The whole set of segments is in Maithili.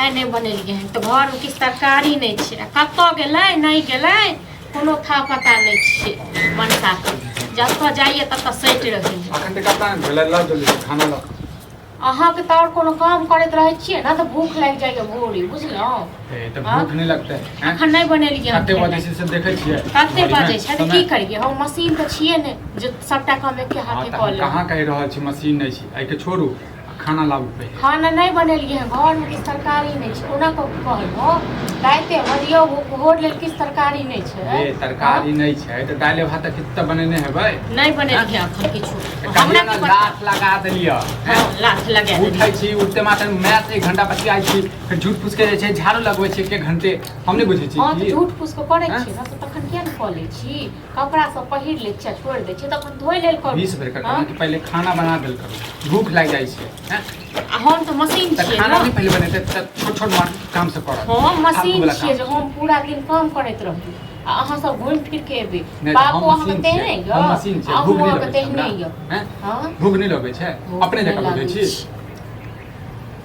आइ नहीं बनेलिए हैं तो घर में किछु तरकारी नहीं है कत गेलै नहीं गेलै कोनो था पता नहीं है मनसा जतऽ जाइए ततऽ सटि रही अहाँ के तो कोनो काम करैत रहे छियै ना तो भूख लग जाइए भोरे बुझलौं तो भूख नहीं लगता है अखन नहीं बनेलिए कते बजे से देखे छियै कते बजे छै त की करिए हम मशीन त छियै ने जे सबटा काम एके हाथे क ले कहां कहि रहल छी मशीन नहीं छी आई के छोड़ू खाना लाबू पे खाना नहीं बनेलिए हैं घर में किछ तरकारी नहीं छै ओना को कहलो राते हरियो भोर लेल किछ तरकारी नहीं छै ए तरकारी नहीं छै त दाल भात कितना बनेने हेबै नहीं बनेलिए अखन किछु हमरा के लात लगा देलिए हां लात लगा उठै छी उठते मात्र मैच 1 घंटा बची आई छी फिर झूठ फूस के जे छै झाड़ू लगबै छी 1 घंटे हम नहीं बुझै छी हां त झूठ फूस के करै छी ना त तखन किया न क लै छी कपड़ा सब पहिर ले छी छोड़ दे छी तखन धोइ लेल करू 20 बेर का कि पहले खाना बना देल करू भूख लग जाई छै हैं हम तो मशीन छियै खाना नहीं पहले बनेते छोट छोट काम से करब हम मशीन छियै जे हम पूरा दिन काम करैत रहू अहाँ सब घुम फिर के एबे बाबू अहाँ के तेहने य हम मशीन छियै भूख नहीं लगे तेहने य हैं हां भूख नहीं लगे छै अपने जगह बुझै छी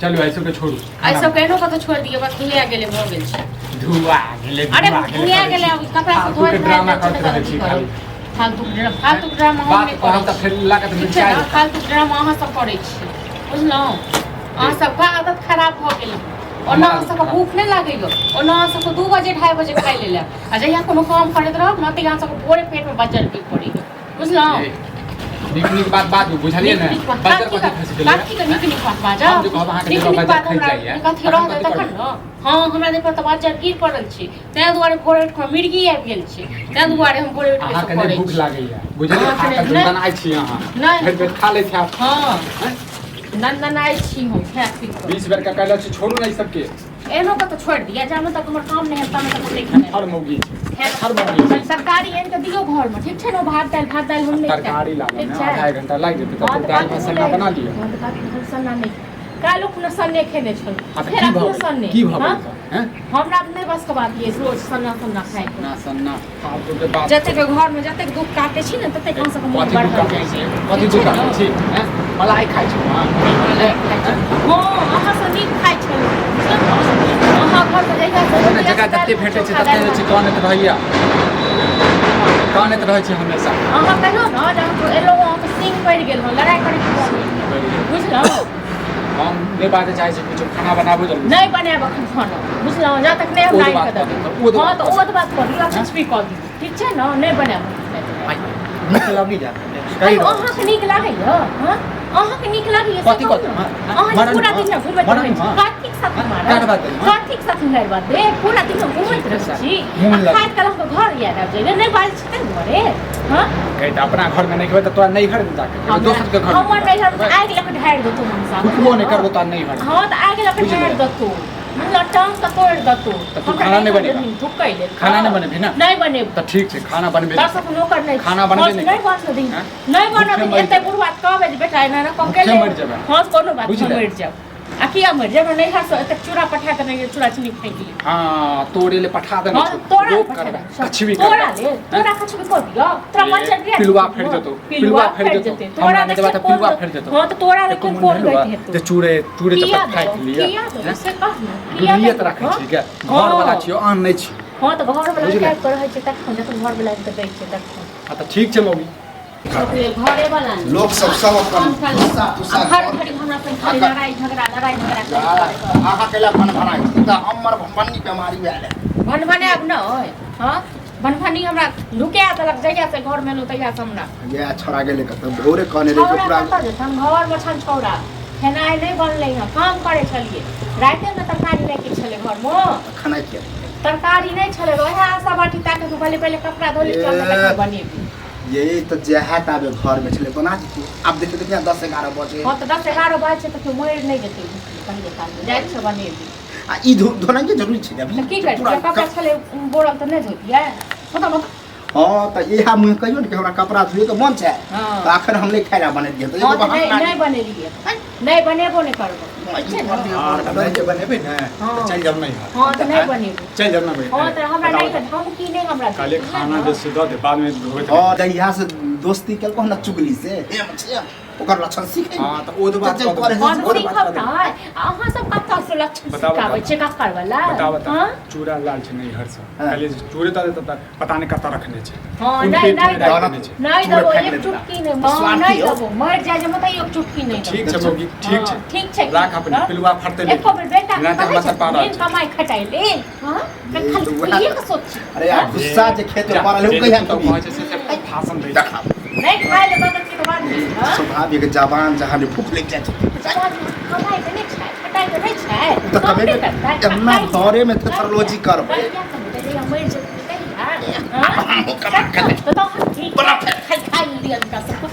चलू ऐसो के छोड़ू ऐसो केनो का तो छोड़ दिए बस धुआ गेले भ गेल छै धुआ गेले अरे धुआ गेले अब कपड़ा से धोए ड्रामा करते रहे छी खाली फालतू ड्रामा हम बात कहब त फिर लागत मिर्चाई फालतू ड्रामा अहाँ सब करै छी बुझलौं अहाँ सबके आदत खराब भ गेल ओना अहाँ सबके भूख नहीं लागैयो ओना अहाँ सबके 2 बजे 2:30 बजे खाइ लेले आ जहिया कोनो काम करैत रहब न त अहाँ सबके भोरे पेट में बजर की पड़ी बुझलौं निक बात बुझलिए ने बजर कथि खसि गेलै बाकी के निक बात बाजा हम जो कहब अहाँ के जगह बजर खसि जाइए कथि रह तखन न हां हमरा देख त बजर गिर पड़ल छी तै दुआरे भोरे उठ के मिर्गी आबि गेल छी तै दुआरे हम भोरे उठ के अहाँ के नहीं भूख लागैया बुझलिए खा के बनाइ छी अहाँ फिर खा लै छी हां नंदनाई छी हम खा पी 20 बेर का कहला छी छोड़ू नहीं सबके एनो का तो छोड़ दिया जामे तक हमर काम नहीं हेता तक नहीं खाने हर मौगी हर मौगी सरकारी एन के दियो घर में ठीक छै न भात दाल हम नहीं तरकारी लागे ना आधा घंटा लग जेते त दाल मसाला बना लियो हां त काफी सन्ना नहीं कालो कुन सन्ने खेने छल फिर अपनो सन्ने की भऽ हैं हमरा नहीं बस के बात ये रोज सन्ना खाए ना सन्ना फालतू के बात जते के घर में जते दुख काटे छी न तते कम से कम बढ़ जाय छै कथि दुख काटे छी हैं मलाई खाइ छी हां अहाँ सब नीक खाइ छल अहाँ घर में जाइका जगह जते भेटै छै तते जे छै कानैत रहैया कानैत रहै छै हमेशा अहाँ कहियो न जब एलो अहाँ के सिंग पड़ गेल हो लड़ाई करे के बुझलौ हम नहीं बाते चाहे छी कुछ खाना बनाबो जल्दी नहीं बनाब अखन खाना बुझलौ जा तक नहीं हम नहीं कर हां तो ओ बात कर लियो कुछ भी कर दी ठीक छै न नहीं बनाब नीक लगी जा अहाँ के नीक लागैया हां अहाँ के नीक लागैया कथि अहाँ पूरा दिन घुमैत रहै छी काठिक साथ मारब काठिक साथ मारब दे पूरा दिन घुमैत रहै छी खाइत कलम के घर याद आब जाइए नहीं बाल छै घरे हां कहि त अपना घर में नहीं खेबै त तोरा नहीं घर में जाके दोसर के घर हमर नहीं घर आग लग ढार दो तुम हमसा कुछो नहीं करबो त नहीं घर हां त आग लग ढार दो तू मतलब टांग का तोड़ दो तू खाना नहीं बनेगा ठुकाई ले खाना नहीं बनेबे ना नहीं बने त ठीक छै खाना बनबे दर्शक नौकर नहीं खाना बनबे नहीं बन दी नहीं बनबे एते बुढ़वात कहबे जे बेटा एना कह के मर जाबे हां कोनो बात मर जाब आ किया मर जाब नहीं हर एते चूड़ा पठा के नहीं चूड़ा चीनी फेंक ली हां तोड़े ले पठा देना तोड़ा कुछ भी तोड़ा ले तोड़ा कुछ भी कर दियो तोरा मच्छर गिर पिलुआ फेर देतो पिलुआ फेर देतो तोड़ा नहीं देबा त पिलुआ फेर देतो हां तो तोड़ा लेकिन कोन गई है जे चूड़े चपट खाइ लिया से कह दुनिया त राखै छी के घर वाला छियो आन नहीं छी हां तो घर वाला क्या कर रहै छै तक जब घर वाला के दै छै तक हां त ठीक छै मौगी घरे वाला लोग सब अपन हर घड़ी हमरा पे खाली लड़ाई झगड़ा आहा केला भनभनाई त हमर भनभनी बीमारी भेल भनभने अब न होय हां भनभनी हमरा ढुके देलक जइया से घर में नु तइया से हमरा ये छोड़ा गेले कत भोरे कहने रे पूरा घर में छन छौड़ा खेनाई नहीं बनले है काम करे छलिए राते में तरकारी लेके छले घर में खाना के तरकारी नहीं छले ओहे आशा बाटी ताके पहले कपड़ा धोली चल बनेबी यही तो जहात आबे घर में छले बना दी अब देखते कितना 10-11 बजे हां तो 10-11 बजे तक तो मोर नहीं देते पहले काल में जाय से बनेबी आ ई धोना के जरूरी छै अभी की कर कपड़ा छले बोरल तो नहीं धोतिया पता मत हां त इहा मुंह कहियो न कि हमरा कपड़ा धोए के मन छै त आखिर हम ले खाइला बने दिए तो एगो बहाना नहीं बनेलिए नहीं बनेबो नहीं करबो नहीं बनेबे ना तो चल जाब नहीं हां तो नहीं बनेबो चल जाब ना भाई हां तो हमरा नहीं त हम की नहीं हमरा काले खाना जे सुधा दे बाद में धोए हां त इहा से दोस्ती केल को ना चुगली से ओकर लक्षण सीखे हां त ओ बात जब करे कौन ओ सीखब बात ना अहाँ सब कतऽ से लक्षण सिखाबै छै ककर वाला बता चूड़ा लाल छै नहीं हर से पहले चूड़े त पता नहीं कत रखने छै हां नहीं देबो एक चुटकी नहीं देबो मर जाए जे मत एक चुटकी नहीं ठीक छै मौगी ठीक छै राख अपन पिलुआ फरते ले एको बेर बेटा ना त हमरा सब पारा कमाई खटाई ले हां खाली ये सोच अरे यार गुस्सा जे खेत में पड़ल हो कहिया तो कहै छै से भाषण दे देखा नहीं खाए ले बदल के बाद हां स्वभाव एक जवान जहां भूख लग जाए कमाई के नहीं छै खटाई के नहीं छै तो कमे एतना घरे में थेरोलॉजी करबै मर जेतै हां तो ठीक खाई लियन का सब